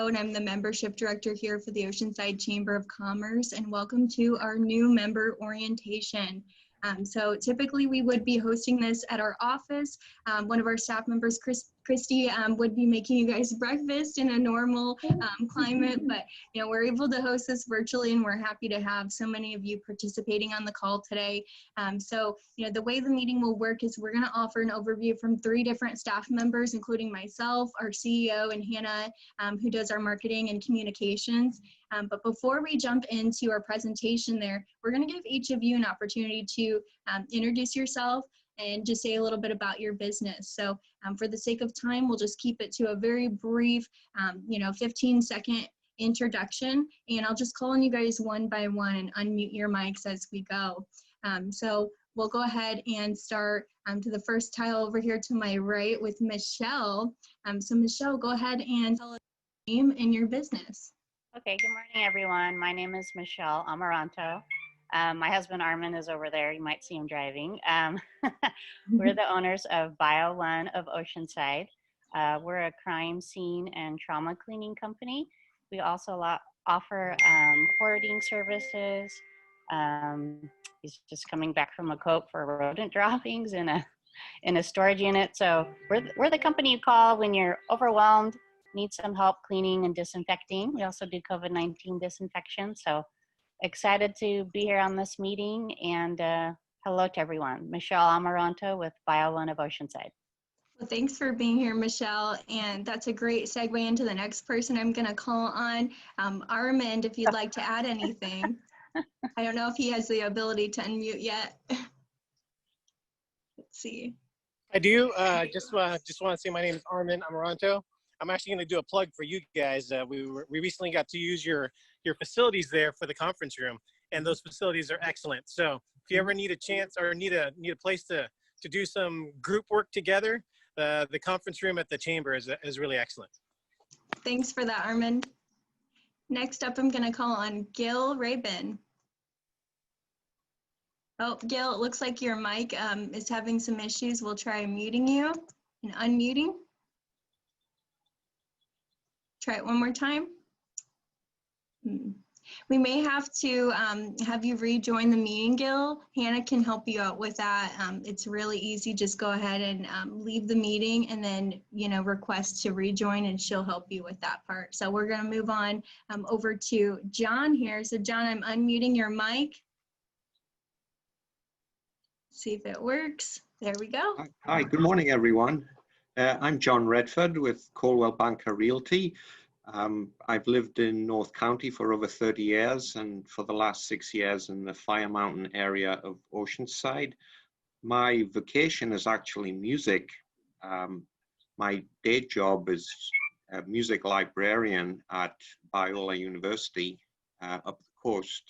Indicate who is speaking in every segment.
Speaker 1: Michelle, and I'm the membership director here for the Oceanside Chamber of Commerce, and welcome to our new member orientation. So typically we would be hosting this at our office. One of our staff members, Christy, would be making you guys breakfast in a normal climate, but we're able to host this virtually, and we're happy to have so many of you participating on the call today. So the way the meeting will work is we're going to offer an overview from 3 different staff members, including myself, our CEO, and Hannah, who does our marketing and communications. But before we jump into our presentation there, we're going to give each of you an opportunity to introduce yourself and just say a little bit about your business. So for the sake of time, we'll just keep it to a very brief, 15-second introduction, and I'll just call on you guys one by one and unmute your mics as we go. So we'll go ahead and start to the first tile over here to my right with Michelle. So Michelle, go ahead and tell us your name and your business.
Speaker 2: Okay, good morning, everyone. My name is Michelle Amaranto. My husband Armin is over there. You might see him driving. We're the owners of Bio One of Oceanside. We're a crime scene and trauma cleaning company. We also offer hoarding services. He's just coming back from a coat for rodent droppings in a storage unit. So we're the company you call when you're overwhelmed, need some help cleaning and disinfecting. We also do COVID-19 disinfection. So excited to be here on this meeting, and hello to everyone. Michelle Amaranto with Bio One of Oceanside.
Speaker 1: Well, thanks for being here, Michelle, and that's a great segue into the next person I'm going to call on, Armand, if you'd like to add anything. I don't know if he has the ability to unmute yet. Let's see.
Speaker 3: I do. Just want to say my name is Armin Amaranto. I'm actually going to do a plug for you guys. We recently got to use your facilities there for the conference room, and those facilities are excellent. So if you ever need a chance or need a place to do some group work together, the conference room at the chamber is really excellent.
Speaker 1: Thanks for that, Armin. Next up, I'm going to call on Gil Rabin. Oh, Gil, it looks like your mic is having some issues. We'll try muting you and unmuting. Try it one more time. We may have to have you rejoin the meeting, Gil. Hannah can help you out with that. It's really easy. Just go ahead and leave the meeting and then, request to rejoin, and she'll help you with that part. So we're going to move on over to John here. So John, I'm unmuting your mic. See if it works. There we go.
Speaker 4: Hi, good morning, everyone. I'm John Redford with Coldwell Banker Realty. I've lived in North County for over 30 years, and for the last 6 years in the Fire Mountain area of Oceanside. My vocation is actually music. My day job is a music librarian at Biola University up the coast,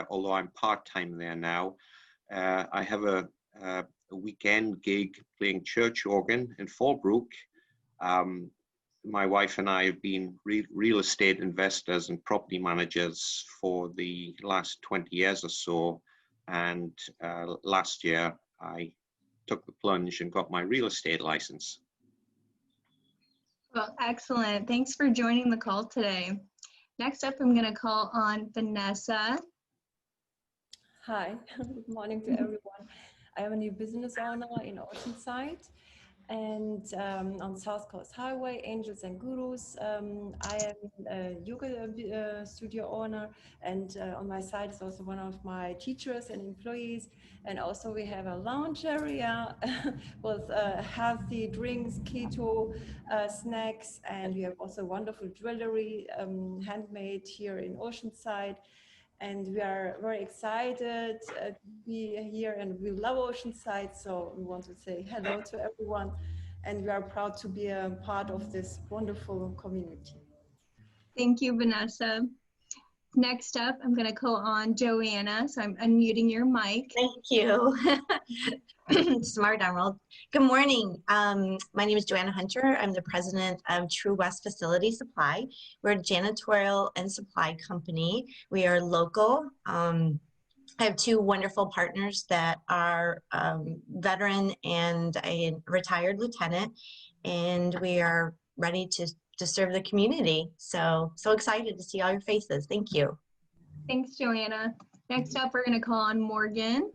Speaker 4: although I'm part-time there now. I have a weekend gig playing church organ in Fallbrook. My wife and I have been real estate investors and property managers for the last 20 years or so. And last year, I took the plunge and got my real estate license.
Speaker 1: Well, excellent. Thanks for joining the call today. Next up, I'm going to call on Vanessa.
Speaker 5: Hi, good morning to everyone. I am a new business owner in Oceanside and on South Coast Highway, Angels and Gurus. I am a yoga studio owner, and on my side is also one of my teachers and employees. And also we have a lounge area with healthy drinks, keto snacks, and we have also wonderful jewelry, handmade here in Oceanside. And we are very excited to be here, and we love Oceanside, so we want to say hello to everyone, and we are proud to be a part of this wonderful community.
Speaker 1: Thank you, Vanessa. Next up, I'm going to call on Joanna, so I'm unmuting your mic.
Speaker 6: Thank you. Smart Emerald. Good morning. My name is Joanna Hunter. I'm the president of True West Facility Supply. We're a janitorial and supply company. We are local. I have 2 wonderful partners that are veteran and a retired lieutenant, and we are ready to serve the community. So excited to see all your faces. Thank you.
Speaker 1: Thanks, Joanna. Next up, we're going to call on Morgan.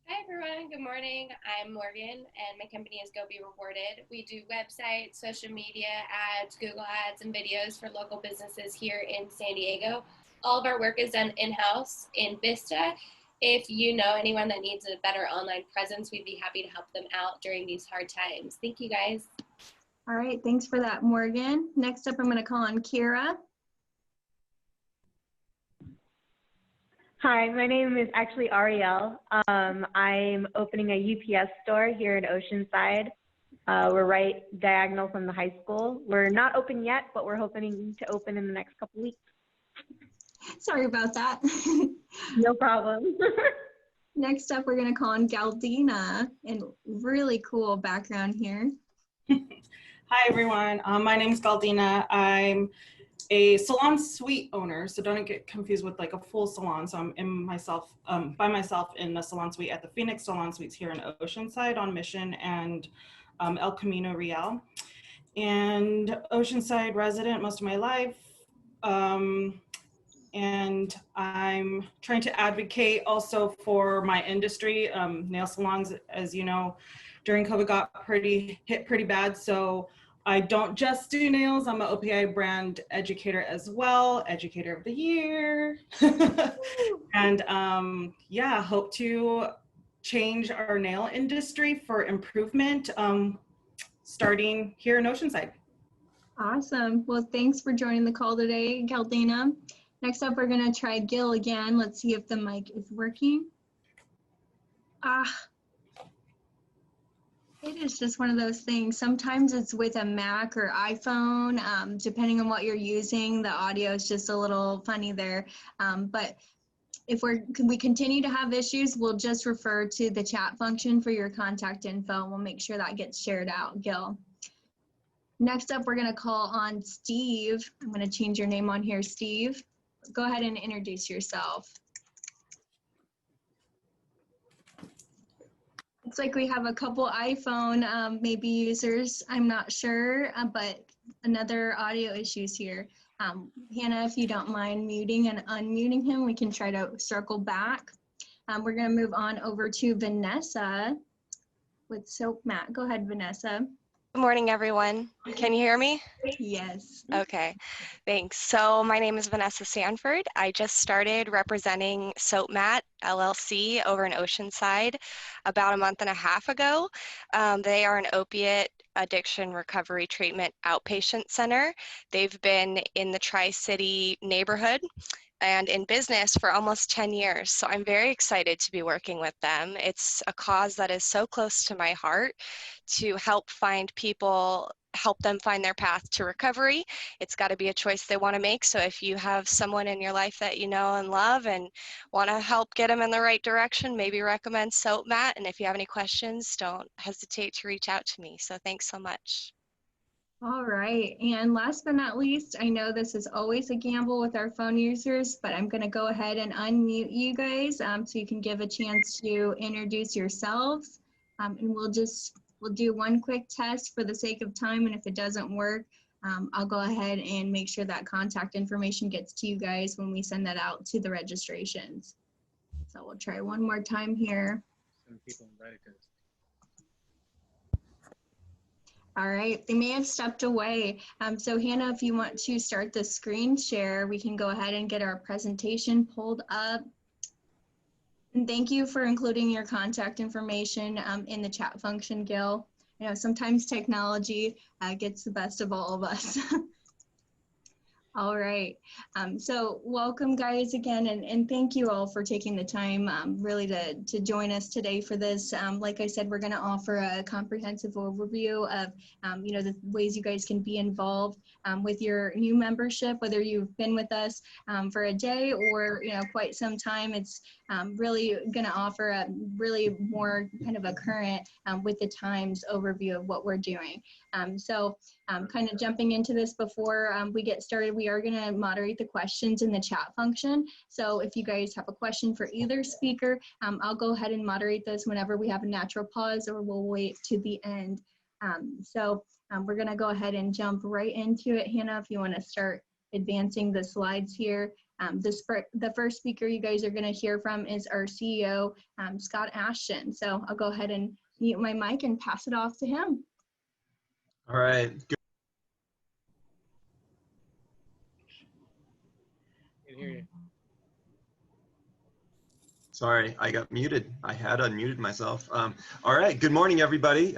Speaker 7: Hi everyone, good morning. I'm Morgan and my company is Go Be Rewarded. We do websites, social media ads, Google ads, and videos for local businesses here in San Diego. All of our work is done in-house in Vista. If you know anyone that needs a better online presence, we'd be happy to help them out during these hard times. Thank you guys.
Speaker 1: All right, thanks for that, Morgan. Next up, I'm going to call on Kira.
Speaker 8: Hi, my name is actually Ariel. I'm opening a UPS store here in Oceanside. We're right diagonal from the high school. We're not open yet, but we're hoping to open in the next couple weeks.
Speaker 1: Sorry about that.
Speaker 8: No problem.
Speaker 1: Next up, we're going to call on Galdina, and really cool background here.
Speaker 9: Hi, everyone. My name is Galdina. I'm a salon suite owner, so don't get confused with like a full salon. So I'm by myself in the salon suite at the Phoenix Salon Suites here in Oceanside on Mission and El Camino Real. And Oceanside resident most of my life. And I'm trying to advocate also for my industry. Nail salons, as you know, during COVID got hit pretty bad. So I don't just do nails. I'm an OPI brand educator as well, educator of the year. And yeah, hope to change our nail industry for improvement starting here in Oceanside.
Speaker 1: Awesome. Well, thanks for joining the call today, Galdina. Next up, we're going to try Gil again. Let's see if the mic is working. It is just one of those things. Sometimes it's with a Mac or iPhone, depending on what you're using, the audio is just a little funny there. But if we continue to have issues, we'll just refer to the chat function for your contact info, and we'll make sure that gets shared out, Gil. Next up, we're going to call on Steve. I'm going to change your name on here, Steve. Go ahead and introduce yourself. Looks like we have a couple iPhone maybe users, I'm not sure, but another audio issues here. Hannah, if you don't mind muting and unmuting him, we can try to circle back. We're gonna move on over to Vanessa with Soap Mat. Go ahead, Vanessa.
Speaker 10: Good morning, everyone. Can you hear me?
Speaker 1: Yes.
Speaker 10: Okay, thanks. So my name is Vanessa Sanford. I just started representing Soap Mat LLC over in Oceanside about a month and a half ago. They are an opiate addiction recovery treatment outpatient center. They've been in the Tri-City neighborhood and in business for almost 10 years. So I'm very excited to be working with them. It's a cause that is so close to my heart to help them find their path to recovery. It's got to be a choice they want to make. So if you have someone in your life that you know and love and want to help get them in the right direction, maybe recommend Soap Mat. And if you have any questions, don't hesitate to reach out to me. So thanks so much.
Speaker 1: All right, and last but not least, I know this is always a gamble with our phone users, but I'm gonna go ahead and unmute you guys so you can give a chance to introduce yourselves. And we'll do one quick test for the sake of time, and if it doesn't work, I'll go ahead and make sure that contact information gets to you guys when we send that out to the registrations. So we'll try one more time here. All right, they may have stepped away. So Hannah, if you want to start the screen share, we can go ahead and get our presentation pulled up. And thank you for including your contact information in the chat function, Gil. You know, sometimes technology gets the best of all of us. All right, so welcome guys again, and thank you all for taking the time really to join us today for this. Like I said, we're gonna offer a comprehensive overview of you know, the ways you guys can be involved with your new membership, whether you've been with us for a day or, you know, quite some time. It's really gonna offer a really more kind of a current with the times overview of what we're doing. So kind of jumping into this before we get started, we are going to moderate the questions in the chat function. So if you guys have a question for either speaker, I'll go ahead and moderate this whenever we have a natural pause, or we'll wait to the end. We're going to go ahead and jump right into it. Hannah, if you want to start advancing the slides here. The first speaker you guys are going to hear from is our CEO, Scott Ashton. So I'll go ahead and mute my mic and pass it off to him.
Speaker 11: All right. Good.
Speaker 3: I can hear you.
Speaker 11: Sorry, I got muted. I had unmuted myself. All right, good morning, everybody.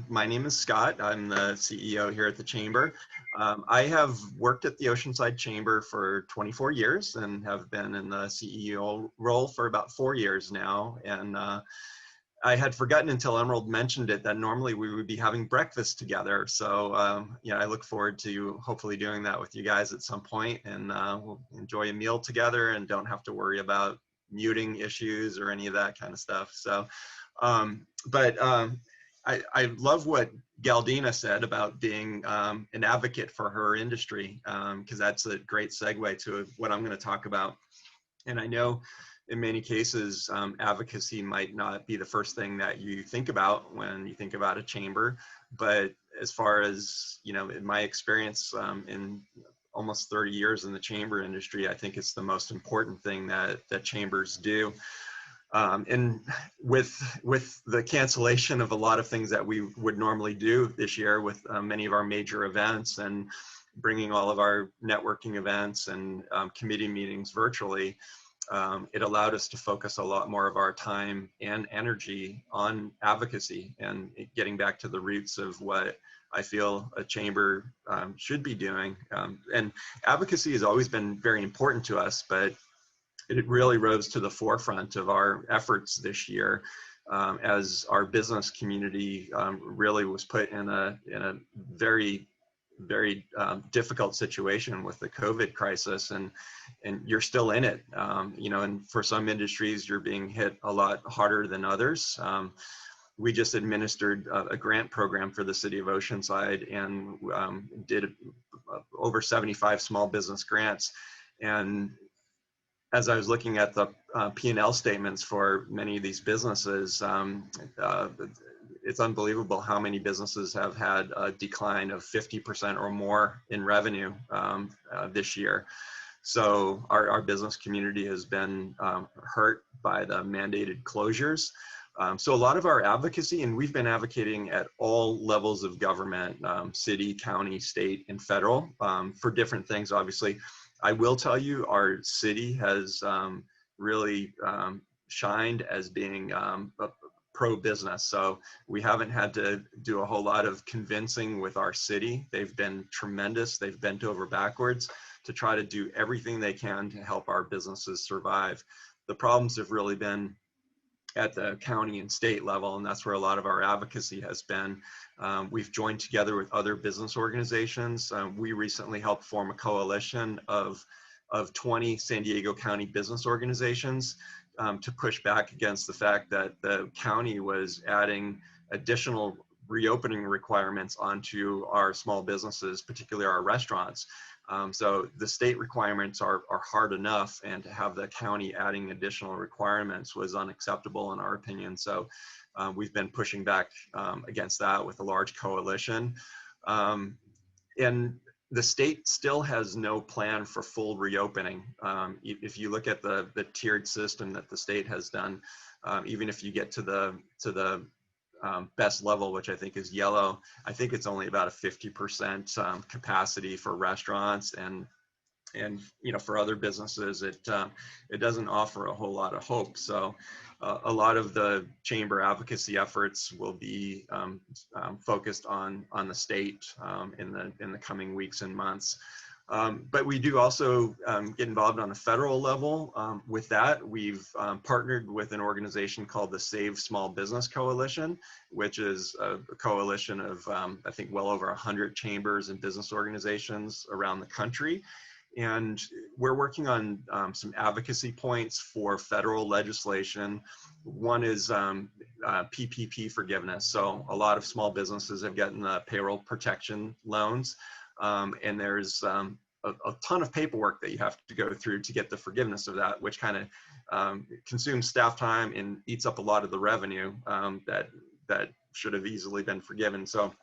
Speaker 11: My name is Scott. I'm the CEO here at the Chamber. I have worked at the Oceanside Chamber for 24 years and have been in the CEO role for about 4 years now. And I had forgotten until Emerald mentioned it that normally we would be having breakfast together. So yeah, I look forward to hopefully doing that with you guys at some point, and we'll enjoy a meal together and don't have to worry about muting issues or any of that kind of stuff. So, I love what Galdina said about being an advocate for her industry, because that's a great segue to what I'm going to talk about. And I know in many cases, advocacy might not be the first thing that you think about when you think about a chamber, but as far as, you know, in my experience in almost 30 years in the chamber industry, I think it's the most important thing that chambers do. And with the cancellation of a lot of things that we would normally do this year with many of our major events and bringing all of our networking events and committee meetings virtually, it allowed us to focus a lot more of our time and energy on advocacy and getting back to the roots of what I feel a chamber should be doing. And advocacy has always been very important to us, but it really rose to the forefront of our efforts this year as our business community really was put in a very difficult situation with the COVID crisis, and you're still in it, you know, and for some industries you're being hit a lot harder than others. We just administered a grant program for the city of Oceanside and did over 75 small business grants. And as I was looking at the P&L statements for many of these businesses, it's unbelievable how many businesses have had a decline of 50% or more in revenue this year. So our business community has been hurt by the mandated closures. So a lot of our advocacy, and we've been advocating at all levels of government, city, county, state, and federal, for different things, obviously. I will tell you, our city has really shined as being pro-business. So we haven't had to do a whole lot of convincing with our city. They've been tremendous. They've bent over backwards to try to do everything they can to help our businesses survive. The problems have really been at the county and state level, and that's where a lot of our advocacy has been. We've joined together with other business organizations. We recently helped form a coalition of 20 San Diego County business organizations to push back against the fact that the county was adding additional reopening requirements onto our small businesses, particularly our restaurants. So the state requirements are hard enough, and to have the county adding additional requirements was unacceptable in our opinion. So we've been pushing back against that with a large coalition. And the state still has no plan for full reopening. If you look at the tiered system that the state has done, even if you get to the best level, which I think is yellow, I think it's only about a 50% capacity for restaurants, and you know, for other businesses, it doesn't offer a whole lot of hope. So a lot of the chamber advocacy efforts will be focused on the state in the coming weeks and months. But we do also get involved on a federal level. With that, we've partnered with an organization called the Save Small Business Coalition, which is a coalition of, I think, well over 100 chambers and business organizations around the country. And we're working on some advocacy points for federal legislation. One is PPP forgiveness. So a lot of small businesses have gotten payroll protection loans. And there's a ton of paperwork that you have to go through to get the forgiveness of that, which kind of consumes staff time and eats up a lot of the revenue that should have easily been forgiven. So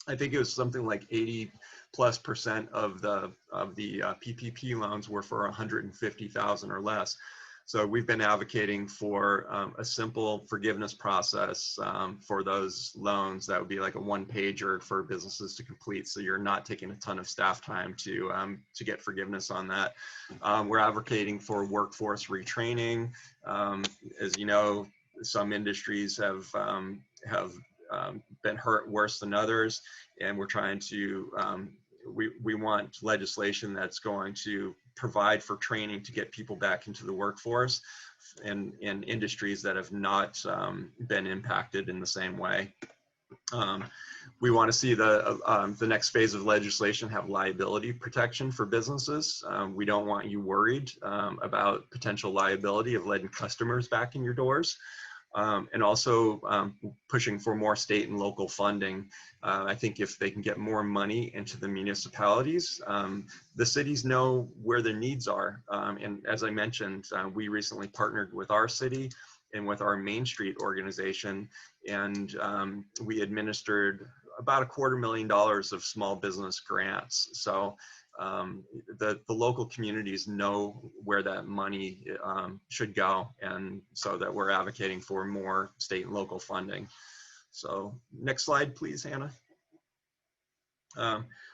Speaker 11: I think it was something like 80+% of the PPP loans were for 150,000 or less. So we've been advocating for a simple forgiveness process for those loans that would be like a one-pager for businesses to complete. So you're not taking a ton of staff time to get forgiveness on that. We're advocating for workforce retraining. As you know, some industries have been hurt worse than others, and we're trying to we want legislation that's going to provide for training to get people back into the workforce in industries that have not been impacted in the same way. We want to see the next phase of legislation have liability protection for businesses. We don't want you worried about potential liability of letting customers back in your doors. And also pushing for more state and local funding. I think if they can get more money into the municipalities, the cities know where their needs are. And as I mentioned, we recently partnered with our city and with our Main Street organization, and we administered about $250,000 of small business grants. So the local communities know where that money should go, and so that we're advocating for more state and local funding. So next slide, please, Hannah.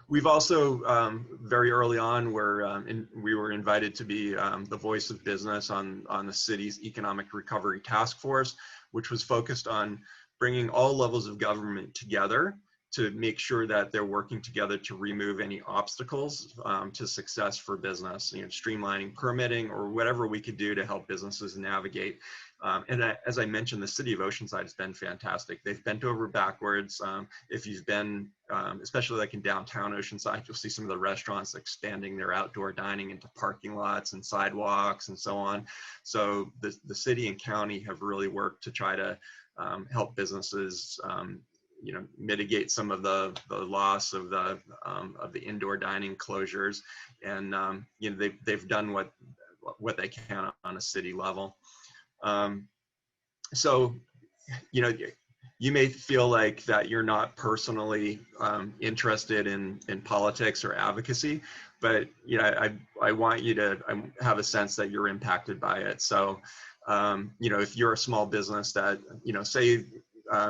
Speaker 11: We've also very early on we were invited to be the voice of business on the city's economic recovery task force, which was focused on bringing all levels of government together to make sure that they're working together to remove any obstacles to success for business, streamlining permitting or whatever we could do to help businesses navigate. And as I mentioned, the city of Oceanside has been fantastic. They've bent over backwards. If you've been, especially like in downtown Oceanside, you'll see some of the restaurants expanding their outdoor dining into parking lots and sidewalks and so on. So the city and county have really worked to try to help businesses mitigate some of the loss of the indoor dining closures, and they've done what they can on a city level. So you may feel like that you're not personally interested in politics or advocacy, but I want you to have a sense that you're impacted by it. So if you're a small business that say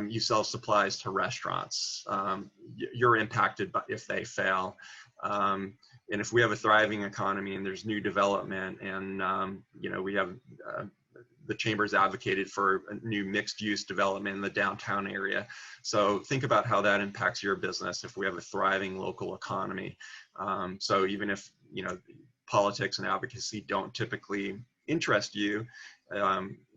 Speaker 11: you sell supplies to restaurants, you're impacted by if they fail. And if we have a thriving economy and there's new development, and we have the Chamber's advocated for a new mixed-use development in the downtown area. So think about how that impacts your business if we have a thriving local economy. So even if politics and advocacy don't typically interest you,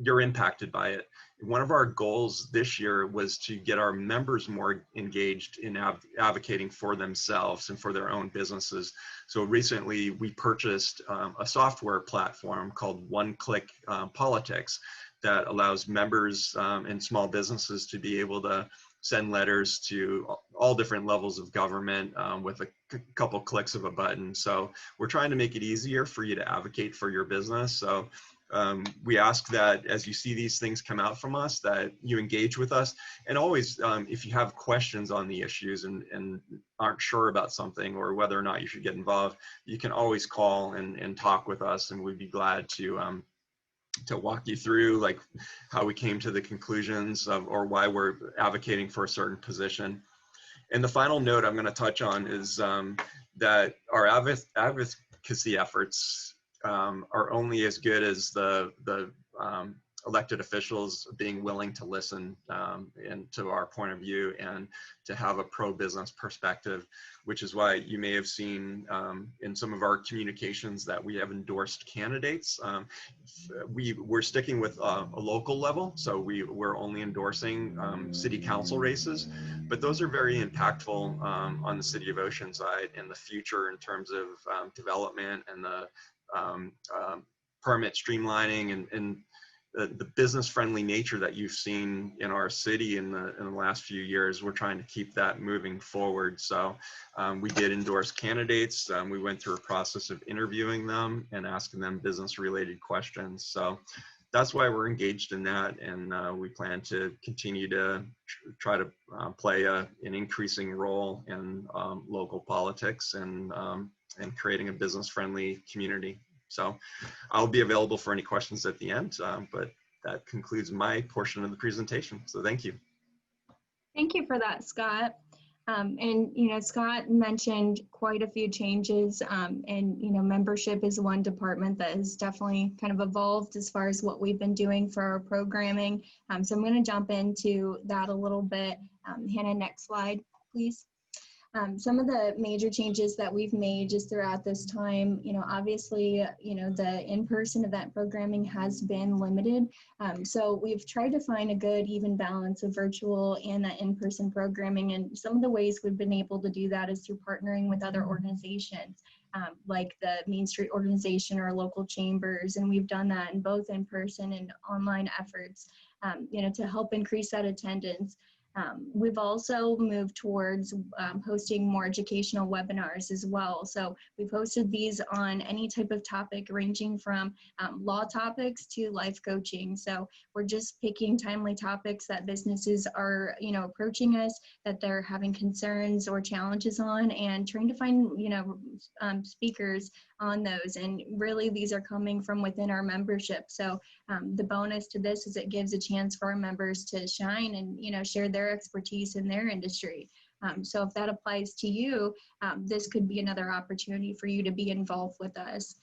Speaker 11: you're impacted by it. One of our goals this year was to get our members more engaged in advocating for themselves and for their own businesses. So recently we purchased a software platform called One Click Politics that allows members and small businesses to be able to send letters to all different levels of government with a couple clicks of a button. So we're trying to make it easier for you to advocate for your business. So we ask that as you see these things come out from us, that you engage with us. And always, if you have questions on the issues and aren't sure about something or whether or not you should get involved, you can always call and talk with us, and we'd be glad to walk you through like how we came to the conclusions of, or why we're advocating for a certain position. And the final note I'm going to touch on is that our advocacy efforts are only as good as the elected officials being willing to listen and to our point of view and to have a pro-business perspective, which is why you may have seen in some of our communications that we have endorsed candidates. We're sticking with a local level, so we're only endorsing city council races, but those are very impactful on the city of Oceanside in the future in terms of development and the permit streamlining and the business-friendly nature that you've seen in our city in the last few years. We're trying to keep that moving forward. So we did endorse candidates. We went through a process of interviewing them and asking them business-related questions. So that's why we're engaged in that, and we plan to continue to try to play an increasing role in local politics and creating a business-friendly community. So I'll be available for any questions at the end, but that concludes my portion of the presentation. So thank you.
Speaker 1: Thank you for that, Scott. And, Scott mentioned quite a few changes, and, membership is one department that has definitely kind of evolved as far as what we've been doing for our programming. So I'm going to jump into that a little bit. Hannah, next slide, please. Some of the major changes that we've made just throughout this time, obviously, the in-person event programming has been limited. So we've tried to find a good even balance of virtual and that in-person programming. And some of the ways we've been able to do that is through partnering with other organizations, like the Main Street organization or local chambers. And we've done that in both in-person and online efforts, to help increase that attendance. We've also moved towards hosting more educational webinars as well. So we've hosted these on any type of topic ranging from law topics to life coaching. So we're just picking timely topics that businesses are, approaching us, that they're having concerns or challenges on, and trying to find, speakers on those. And really these are coming from within our membership. So the bonus to this is it gives a chance for our members to shine and, share their expertise in their industry. So if that applies to you, this could be another opportunity for you to be involved with us.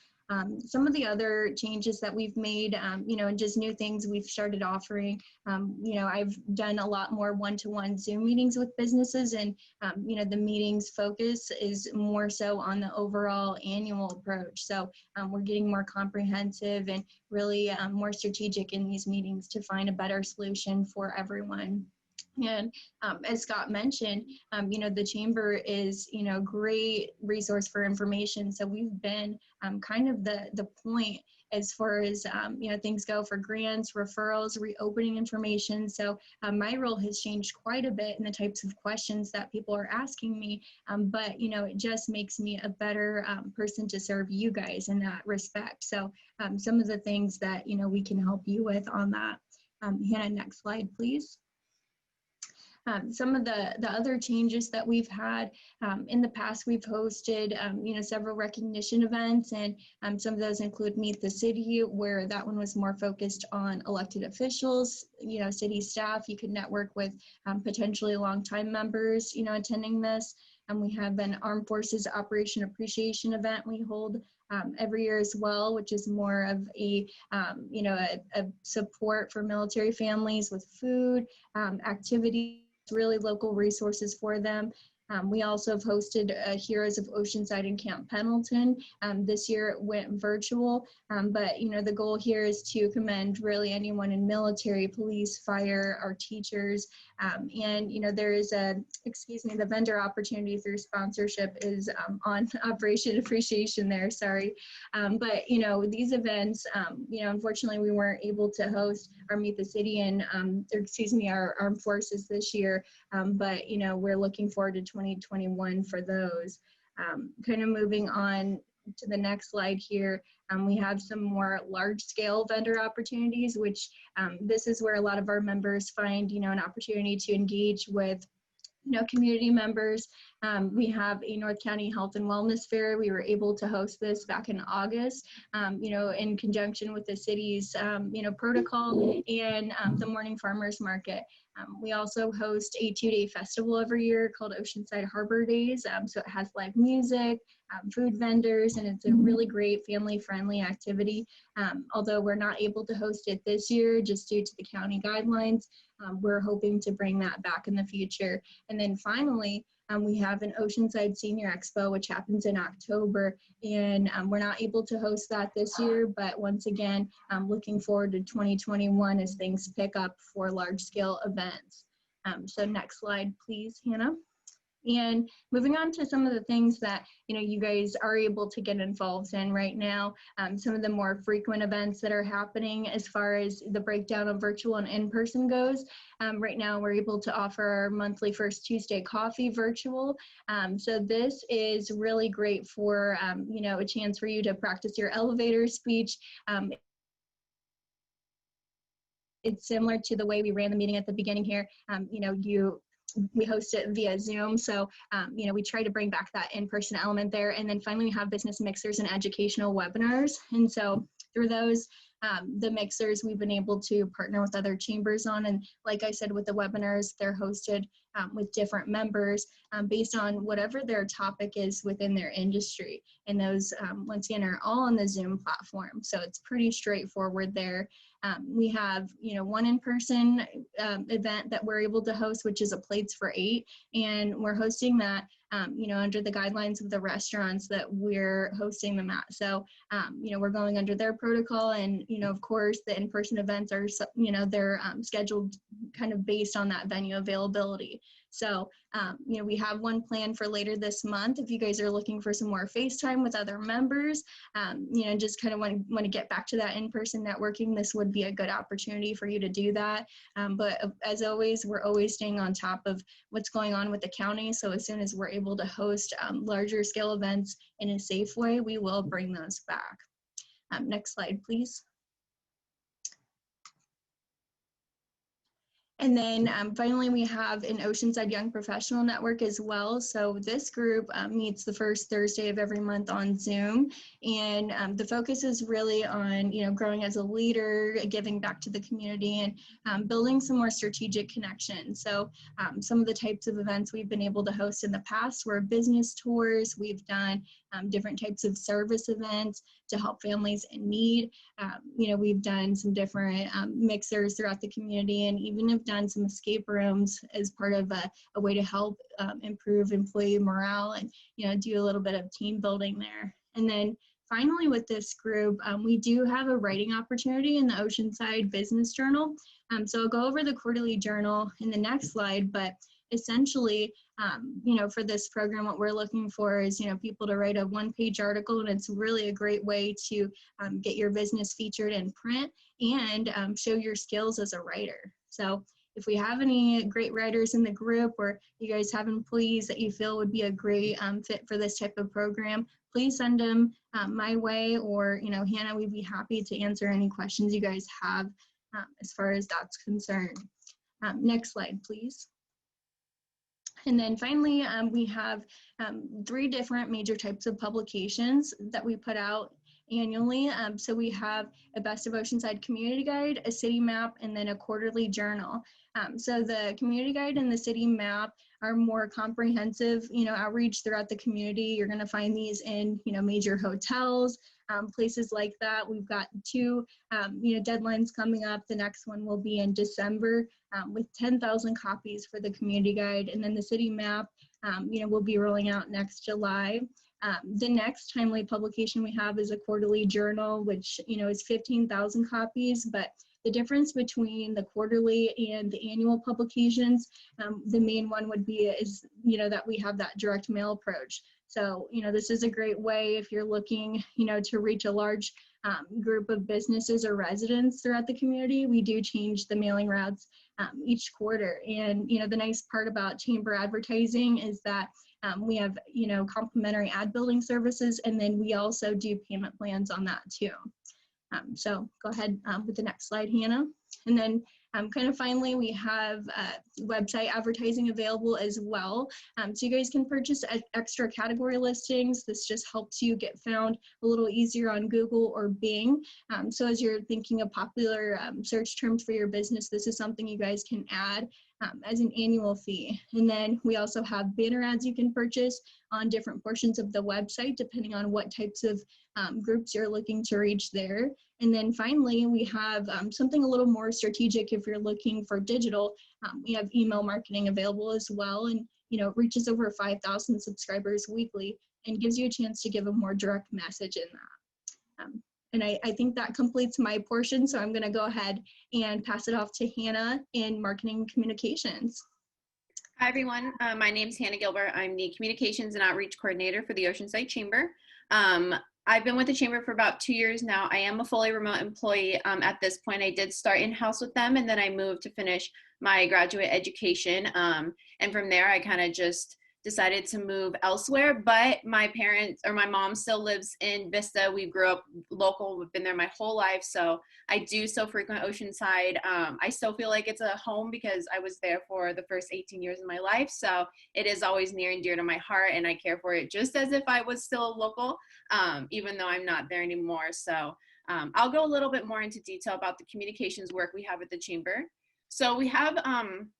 Speaker 1: Some of the other changes that we've made, and just new things we've started offering, I've done a lot more one-to-one Zoom meetings with businesses, and, the meetings focus is more so on the overall annual approach. So we're getting more comprehensive and really more strategic in these meetings to find a better solution for everyone. And as Scott mentioned, the chamber is, a great resource for information. So we've been kind of the point as far as, things go for grants, referrals, reopening information. So my role has changed quite a bit in the types of questions that people are asking me. But, it just makes me a better person to serve you guys in that respect. So some of the things that, we can help you with on that. Hannah, next slide, please. Some of the other changes that we've had in the past, we've hosted, several recognition events, and some of those include Meet the City, where that one was more focused on elected officials, city staff. You could network with potentially longtime members, attending this. And we have an Armed Forces Operation Appreciation event we hold every year as well, which is more of a support for military families with food, activities, really local resources for them. We also have hosted Heroes of Oceanside and Camp Pendleton. This year it went virtual, but the goal here is to commend really anyone in military, police, fire, our teachers, and there is the vendor opportunity through sponsorship is on Operation Appreciation there, sorry. But these events, unfortunately we weren't able to host our Meet the City and, our Armed Forces this year, but we're looking forward to 2021 for those. Kind of moving on to the next slide here, we have some more large-scale vendor opportunities, which this is where a lot of our members find, an opportunity to engage with community members. We have a North County Health and Wellness Fair. We were able to host this back in August, in conjunction with the city's, protocol and the Morning Farmers Market. We also host a 2-day festival every year called Oceanside Harbor Days. So it has live music, food vendors, and it's a really great family-friendly activity. Although we're not able to host it this year just due to the county guidelines, we're hoping to bring that back in the future. And then finally, we have an Oceanside Senior Expo, which happens in October, and we're not able to host that this year, but once again, I'm looking forward to 2021 as things pick up for large-scale events. So next slide, please, Hannah. And moving on to some of the things that, you guys are able to get involved in right now, some of the more frequent events that are happening as far as the breakdown of virtual and in-person goes. Right now, we're able to offer our monthly First Tuesday Coffee virtual. So this is really great for, a chance for you to practice your elevator speech. it's similar to the way we ran the meeting at the beginning here. We host it via Zoom. So, we try to bring back that in-person element there. And then finally, we have business mixers and educational webinars. And so through those, the mixers, we've been able to partner with other chambers on. And like I said, with the webinars, they're hosted with different members based on whatever their topic is within their industry. And those, once again, are all on the Zoom platform. So it's pretty straightforward there. We have, one in-person event that we're able to host, which is a Plates for 8. And we're hosting that, under the guidelines of the restaurants that we're hosting them at. So, we're going under their protocol, and, of course, the in-person events are, they're scheduled kind of based on that venue availability. So, we have one planned for later this month. If you guys are looking for some more FaceTime with other members, just kind of want to get back to that in-person networking, this would be a good opportunity for you to do that. But as always, we're always staying on top of what's going on with the county. So as soon as we're able to host larger scale events in a safe way, we will bring those back. Next slide, please. And then finally, we have an Oceanside Young Professional Network as well. So this group meets the first Thursday of every month on Zoom. And the focus is really on, growing as a leader, giving back to the community, and building some more strategic connections. So some of the types of events we've been able to host in the past were business tours. We've done different types of service events to help families in need. We've done some different mixers throughout the community, and even have done some escape rooms as part of a way to help improve employee morale and, do a little bit of team building there. And then finally, with this group, we do have a writing opportunity in the Oceanside Business Journal. So I'll go over the quarterly journal in the next slide, but essentially, for this program, what we're looking for is, people to write a one-page article, and it's really a great way to get your business featured in print and show your skills as a writer. So if we have any great writers in the group, or you guys have employees that you feel would be a great fit for this type of program, please send them my way, or, Hannah, we'd be happy to answer any questions you guys have as far as that's concerned. Next slide, please. And then finally, we have 3 different major types of publications that we put out annually. So we have a Best of Oceanside Community Guide, a city map, and then a quarterly journal. So the community guide and the city map are more comprehensive, outreach throughout the community. You're going to find these in, major hotels, places like that. We've got 2, deadlines coming up. The next one will be in December with 10,000 copies for the community guide. And then the city map, we'll be rolling out next July. The next timely publication we have is a quarterly journal, which, is 15,000 copies. But the difference between the quarterly and the annual publications, the main one would be that we have that direct mail approach. So, this is a great way if you're looking, to reach a large group of businesses or residents throughout the community. We do change the mailing routes each quarter. And, the nice part about chamber advertising is that we have, complimentary ad building services, and then we also do payment plans on that too. So go ahead with the next slide, Hannah. And then kind of finally, we have website advertising available as well. So you guys can purchase extra category listings. This just helps you get found a little easier on Google or Bing. So as you're thinking of popular search terms for your business, this is something you guys can add as an annual fee. And then we also have banner ads you can purchase on different portions of the website, depending on what types of groups you're looking to reach there. And then finally, we have something a little more strategic if you're looking for digital. We have email marketing available as well, and it reaches over 5,000 subscribers weekly and gives you a chance to give a more direct message in that. And I think that completes my portion, so I'm going to go ahead and pass it off to Hannah in Marketing Communications.
Speaker 12: Hi, everyone. My name is Hannah Gilbert. I'm the Communications and Outreach Coordinator for the Oceanside Chamber. I've been with the Chamber for about 2 years now. I am a fully remote employee at this point. I did start in-house with them, and then I moved to finish my graduate education. And from there, I kind of just decided to move elsewhere, but my parents or my mom still lives in Vista. We grew up local. We've been there my whole life. So I do still frequent Oceanside. I still feel like it's a home because I was there for the first 18 years of my life. So it is always near and dear to my heart, and I care for it just as if I was still local, even though I'm not there anymore. So I'll go a little bit more into detail about the communications work we have at the Chamber. So we have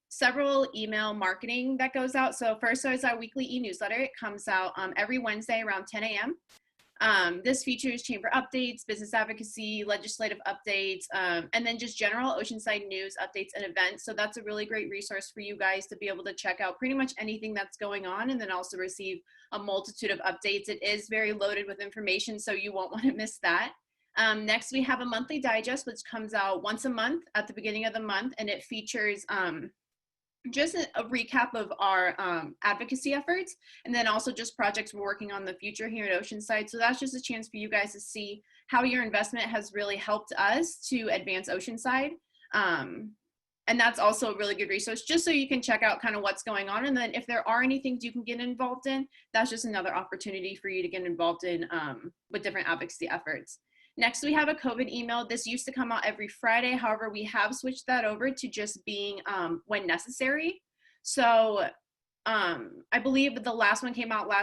Speaker 12: several email marketing that goes out. So first is our weekly e-newsletter. It comes out every Wednesday around 10 a.m. This features chamber updates, business advocacy, legislative updates, and then just general Oceanside news, updates, and events. So that's a really great resource for you guys to be able to check out pretty much anything that's going on, and then also receive a multitude of updates. It is very loaded with information, so you won't want to miss that. Next, we have a monthly digest, which comes out once a month at the beginning of the month, and it features just a recap of our advocacy efforts, and then also just projects we're working on in the future here at Oceanside. So that's just a chance for you guys to see how your investment has really helped us to advance Oceanside. And that's also a really good resource, just so you can check out kind of what's going on. And then if there are any things you can get involved in, that's just another opportunity for you to get involved in with different advocacy efforts. Next, we have a COVID email. This used to come out every Friday. However, we have switched that over to just being when necessary. So I believe the last one came out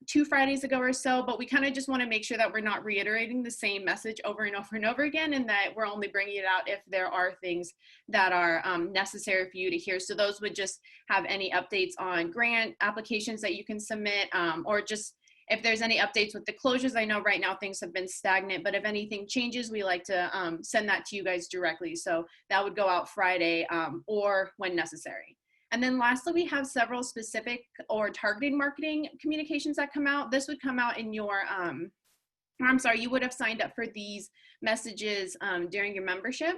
Speaker 12: 2 Fridays ago or so, but we kind of just want to make sure that we're not reiterating the same message over and over and over again, and that we're only bringing it out if there are things that are necessary for you to hear. So those would just have any updates on grant applications that you can submit, or just if there's any updates with the closures. I know right now things have been stagnant, but if anything changes, we like to send that to you guys directly. So that would go out Friday or when necessary. And then lastly, we have several specific or targeted marketing communications that come out. This would come out in your, you would have signed up for these messages during your membership.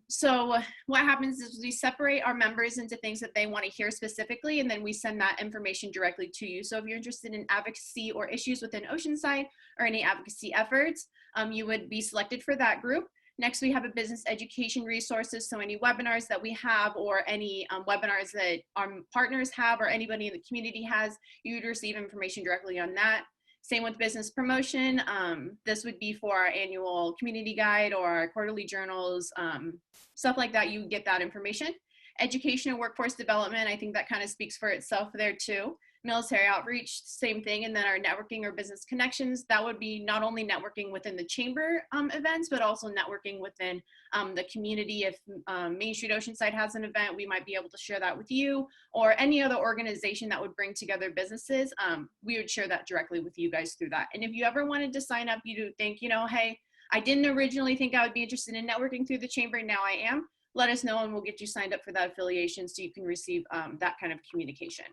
Speaker 12: So what happens is we separate our members into things that they want to hear specifically, and then we send that information directly to you. So if you're interested in advocacy or issues within Oceanside or any advocacy efforts, you would be selected for that group. Next, we have a business education resources. So any webinars that we have, or any webinars that our partners have, or anybody in the community has, you would receive information directly on that. Same with business promotion. This would be for our annual community guide or our quarterly journals, stuff like that. You get that information. Education and workforce development, I think that kind of speaks for itself there too. Military outreach, same thing. And then our networking or business connections, that would be not only networking within the chamber events, but also networking within the community. If Main Street Oceanside has an event, we might be able to share that with you, or any other organization that would bring together businesses. We would share that directly with you guys through that. And if you ever wanted to sign up, you do think, hey, I didn't originally think I would be interested in networking through the chamber, now I am, let us know and we'll get you signed up for that affiliation so you can receive that kind of communication.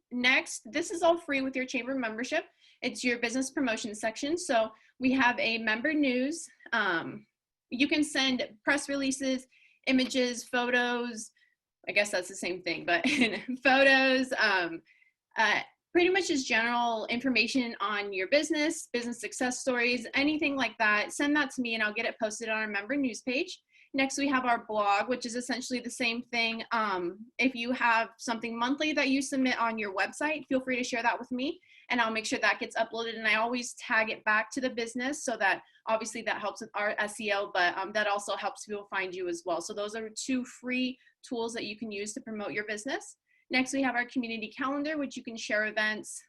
Speaker 12: Next, this is all free with your chamber membership. It's your business promotion section. So we have a member news. You can send press releases, images, photos. I guess that's the same thing, but photos, pretty much just general information on your business success stories, anything like that. Send that to me and I'll get it posted on our member news page. Next, we have our blog, which is essentially the same thing. If you have something monthly that you submit on your website, feel free to share that with me and I'll make sure that gets uploaded. And I always tag it back to the business, so that obviously that helps with our SEO, but that also helps people find you as well. So those are 2 free tools that you can use to promote your business. Next, we have our community calendar, which you can share events.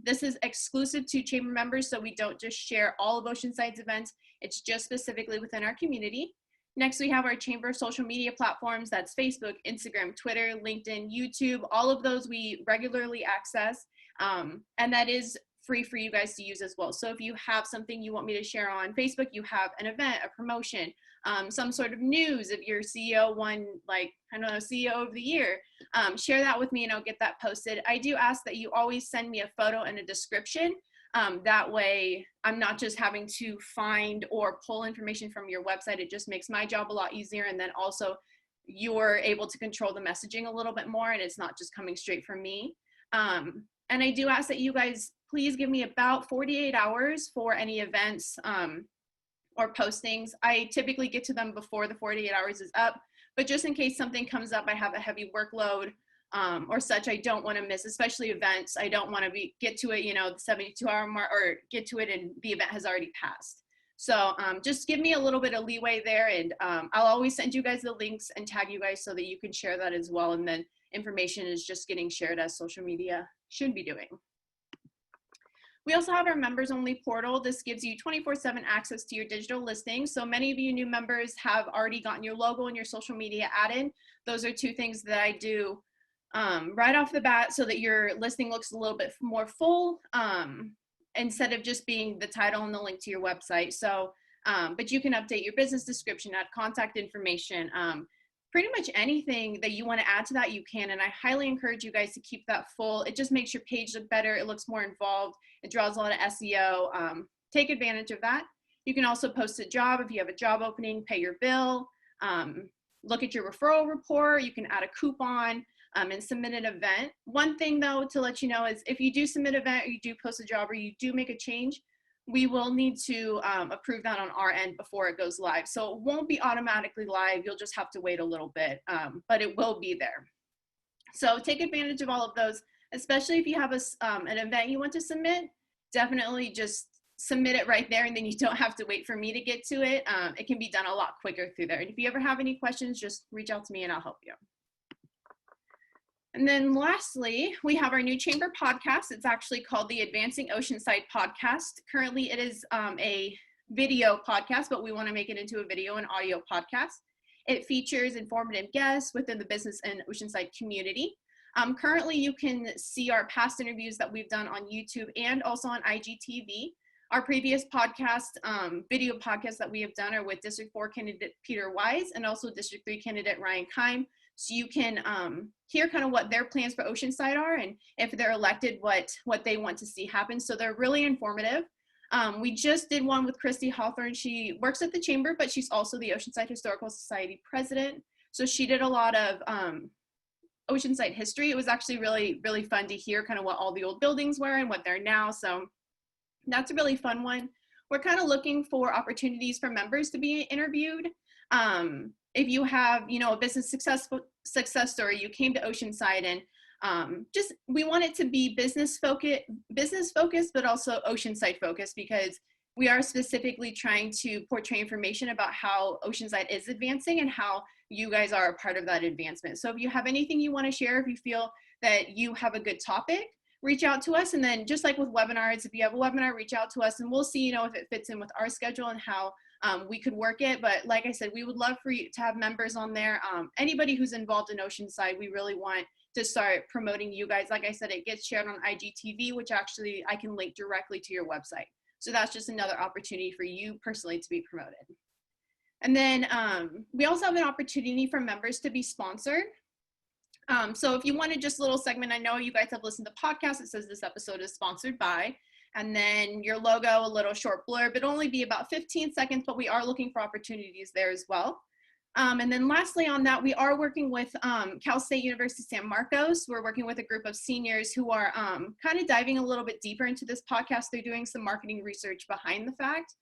Speaker 12: This is exclusive to chamber members, so we don't just share all of Oceanside's events. It's just specifically within our community. Next, we have our chamber social media platforms. That's Facebook, Instagram, Twitter, LinkedIn, YouTube. All of those we regularly access, and that is free for you guys to use as well. So if you have something you want me to share on Facebook, you have an event, a promotion, some sort of news, if your CEO won, like, I don't know, CEO of the year, share that with me and I'll get that posted. I do ask that you always send me a photo and a description. That way I'm not just having to find or pull information from your website. It just makes my job a lot easier. And then also you're able to control the messaging a little bit more and it's not just coming straight from me. And I do ask that you guys please give me about 48 hours for any events or postings. I typically get to them before the 48 hours is up, but just in case something comes up, I have a heavy workload, or such I don't want to miss, especially events. I don't want to get to it, the 72-hour mark, or get to it and the event has already passed. So just give me a little bit of leeway there, and I'll always send you guys the links and tag you guys so that you can share that as well. And then information is just getting shared as social media should be doing. We also have our members only portal. This gives you 24/7 access to your digital listings. So many of you new members have already gotten your logo and your social media added. Those are two things that I do right off the bat so that your listing looks a little bit more full instead of just being the title and the link to your website. So, but you can update your business description, add contact information, pretty much anything that you want to add to that you can, and I highly encourage you guys to keep that full. It just makes your page look better. It looks more involved. It draws a lot of SEO. Take advantage of that. You can also post a job if you have a job opening, pay your bill, look at your referral report. You can add a coupon and submit an event. One thing though to let you know is if you do submit an event or you do post a job or you do make a change, we will need to approve that on our end before it goes live. So it won't be automatically live. You'll just have to wait a little bit, but it will be there. So take advantage of all of those, especially if you have an event you want to submit. Definitely just submit it right there, and then you don't have to wait for me to get to it. It can be done a lot quicker through there. And if you ever have any questions, just reach out to me and I'll help you. And then lastly, we have our new chamber podcast. It's actually called the Advancing Oceanside Podcast. Currently, it is a video podcast, but we want to make it into a video and audio podcast. It features informative guests within the business and Oceanside community. Currently, you can see our past interviews that we've done on YouTube and also on IGTV. Our previous podcast, video podcasts that we have done are with District 4 candidate Peter Wise and also District 3 candidate Ryan Keim. So you can hear kind of what their plans for Oceanside are, and if they're elected, what they want to see happen. So they're really informative. We just did one with Christy Hawthorne. She works at the chamber, but she's also the Oceanside Historical Society president. So she did a lot of Oceanside history. It was actually really, really fun to hear kind of what all the old buildings were and what they're now. So that's a really fun one. We're kind of looking for opportunities for members to be interviewed. If you have, a business success story, you came to Oceanside, and we want it to be business focused, but also Oceanside focused, because we are specifically trying to portray information about how Oceanside is advancing and how you guys are a part of that advancement. So if you have anything you want to share, if you feel that you have a good topic, reach out to us. And then just like with webinars, if you have a webinar, reach out to us and we'll see, if it fits in with our schedule and how we could work it. But like I said, we would love for you to have members on there. Anybody who's involved in Oceanside, we really want to start promoting you guys. Like I said, it gets shared on IGTV, which actually I can link directly to your website. So that's just another opportunity for you personally to be promoted. And then we also have an opportunity for members to be sponsored. So if you wanted just a little segment, I know you guys have listened to podcasts. It says this episode is sponsored by, and then your logo, a little short blurb. It'll only be about 15 seconds, but we are looking for opportunities there as well. And then lastly on that, we are working with Cal State University San Marcos. We're working with a group of seniors who are kind of diving a little bit deeper into this podcast. They're doing some marketing research behind the fact.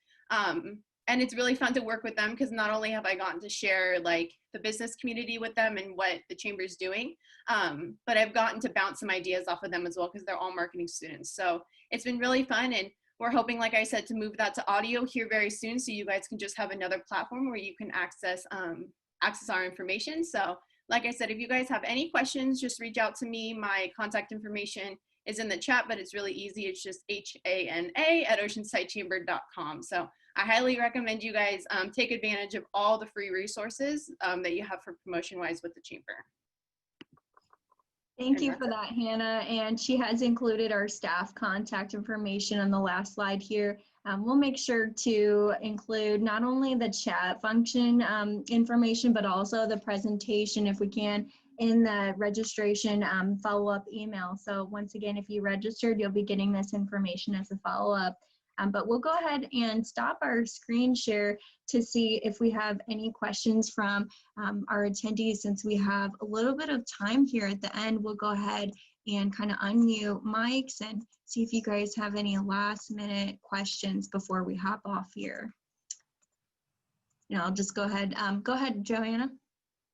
Speaker 12: And it's really fun to work with them because not only have I gotten to share like the business community with them and what the chamber is doing, but I've gotten to bounce some ideas off of them as well because they're all marketing students. So it's been really fun, and we're hoping, like I said, to move that to audio here very soon so you guys can just have another platform where you can access our information. So like I said, if you guys have any questions, just reach out to me. My contact information is in the chat, but it's really easy. It's just HANA@oceansidechamber.com. So I highly recommend you guys take advantage of all the free resources that you have for promotion-wise with the chamber.
Speaker 1: Thank you for that, Hannah. And she has included our staff contact information on the last slide here. We'll make sure to include not only the chat function information, but also the presentation, if we can, in the registration follow-up email. So once again, if you registered, you'll be getting this information as a follow-up. But we'll go ahead and stop our screen share to see if we have any questions from our attendees. Since we have a little bit of time here at the end, we'll go ahead and kind of unmute mics and see if you guys have any last minute questions before we hop off here. I'll just go ahead. Go ahead, Joanna.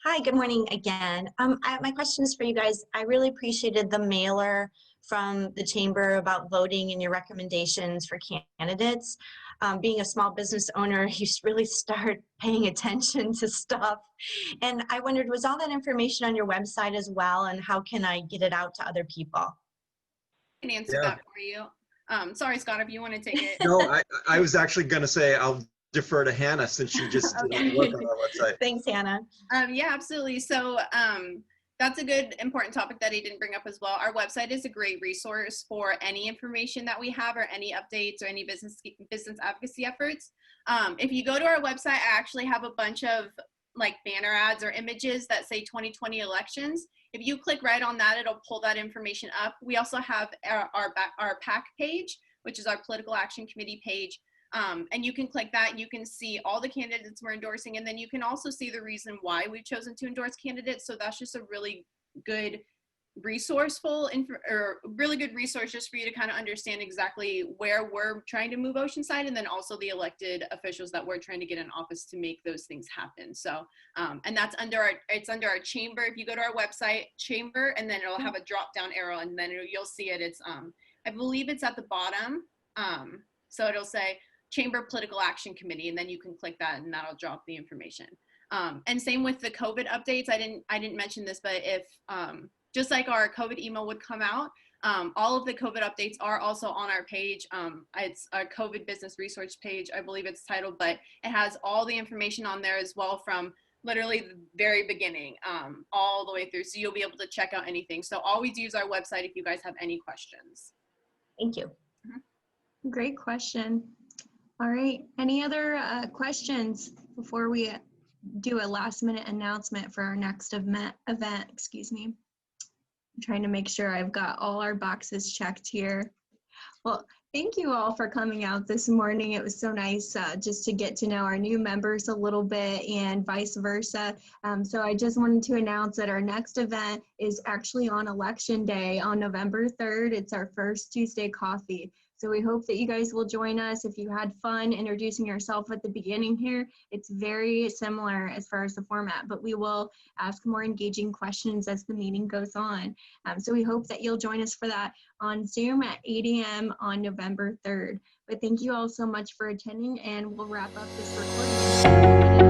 Speaker 6: Hi, good morning again. My question is for you guys. I really appreciated the mailer from the chamber about voting and your recommendations for candidates. Being a small business owner, you really start paying attention to stuff. And I wondered, was all that information on your website as well? And how can I get it out to other people?
Speaker 12: I can answer that for you. Sorry, Scott, if you want to take it.
Speaker 11: No, I was actually going to say I'll defer to Hannah since she just did work on our website.
Speaker 6: Thanks, Hannah.
Speaker 12: Yeah, absolutely. So that's a good, important topic that he didn't bring up as well. Our website is a great resource for any information that we have or any updates or any business advocacy efforts. If you go to our website, I actually have a bunch of like banner ads or images that say 2020 elections. If you click right on that, it'll pull that information up. We also have our PAC page, which is our Political Action Committee page. And you can click that and you can see all the candidates we're endorsing. And then you can also see the reason why we've chosen to endorse candidates. So that's just a really good resource just for you to kind of understand exactly where we're trying to move Oceanside, and then also the elected officials that we're trying to get in office to make those things happen. So, and that's under our chamber. If you go to our website, chamber, and then it'll have a drop down arrow, and then you'll see it. It's, I believe it's at the bottom. So it'll say Chamber Political Action Committee, and then you can click that and that'll drop the information. And same with the COVID updates. I didn't mention this, but if, just like our COVID email would come out, all of the COVID updates are also on our page. It's our COVID business resource page, I believe it's titled, but it has all the information on there as well from literally the very beginning, all the way through. So you'll be able to check out anything. So always use our website if you guys have any questions.
Speaker 6: Thank you.
Speaker 1: Great question. All right, any other questions before we do a last minute announcement for our next event, excuse me. I'm trying to make sure I've got all our boxes checked here. Well, thank you all for coming out this morning. It was so nice just to get to know our new members a little bit and vice versa. So I just wanted to announce that our next event is actually on Election Day on November 3rd. It's our first Tuesday coffee. So we hope that you guys will join us. If you had fun introducing yourself at the beginning here, it's very similar as far as the format, but we will ask more engaging questions as the meeting goes on. So we hope that you'll join us for that on Zoom at 8 a.m. on November 3rd. But thank you all so much for attending, and we'll wrap up this recording.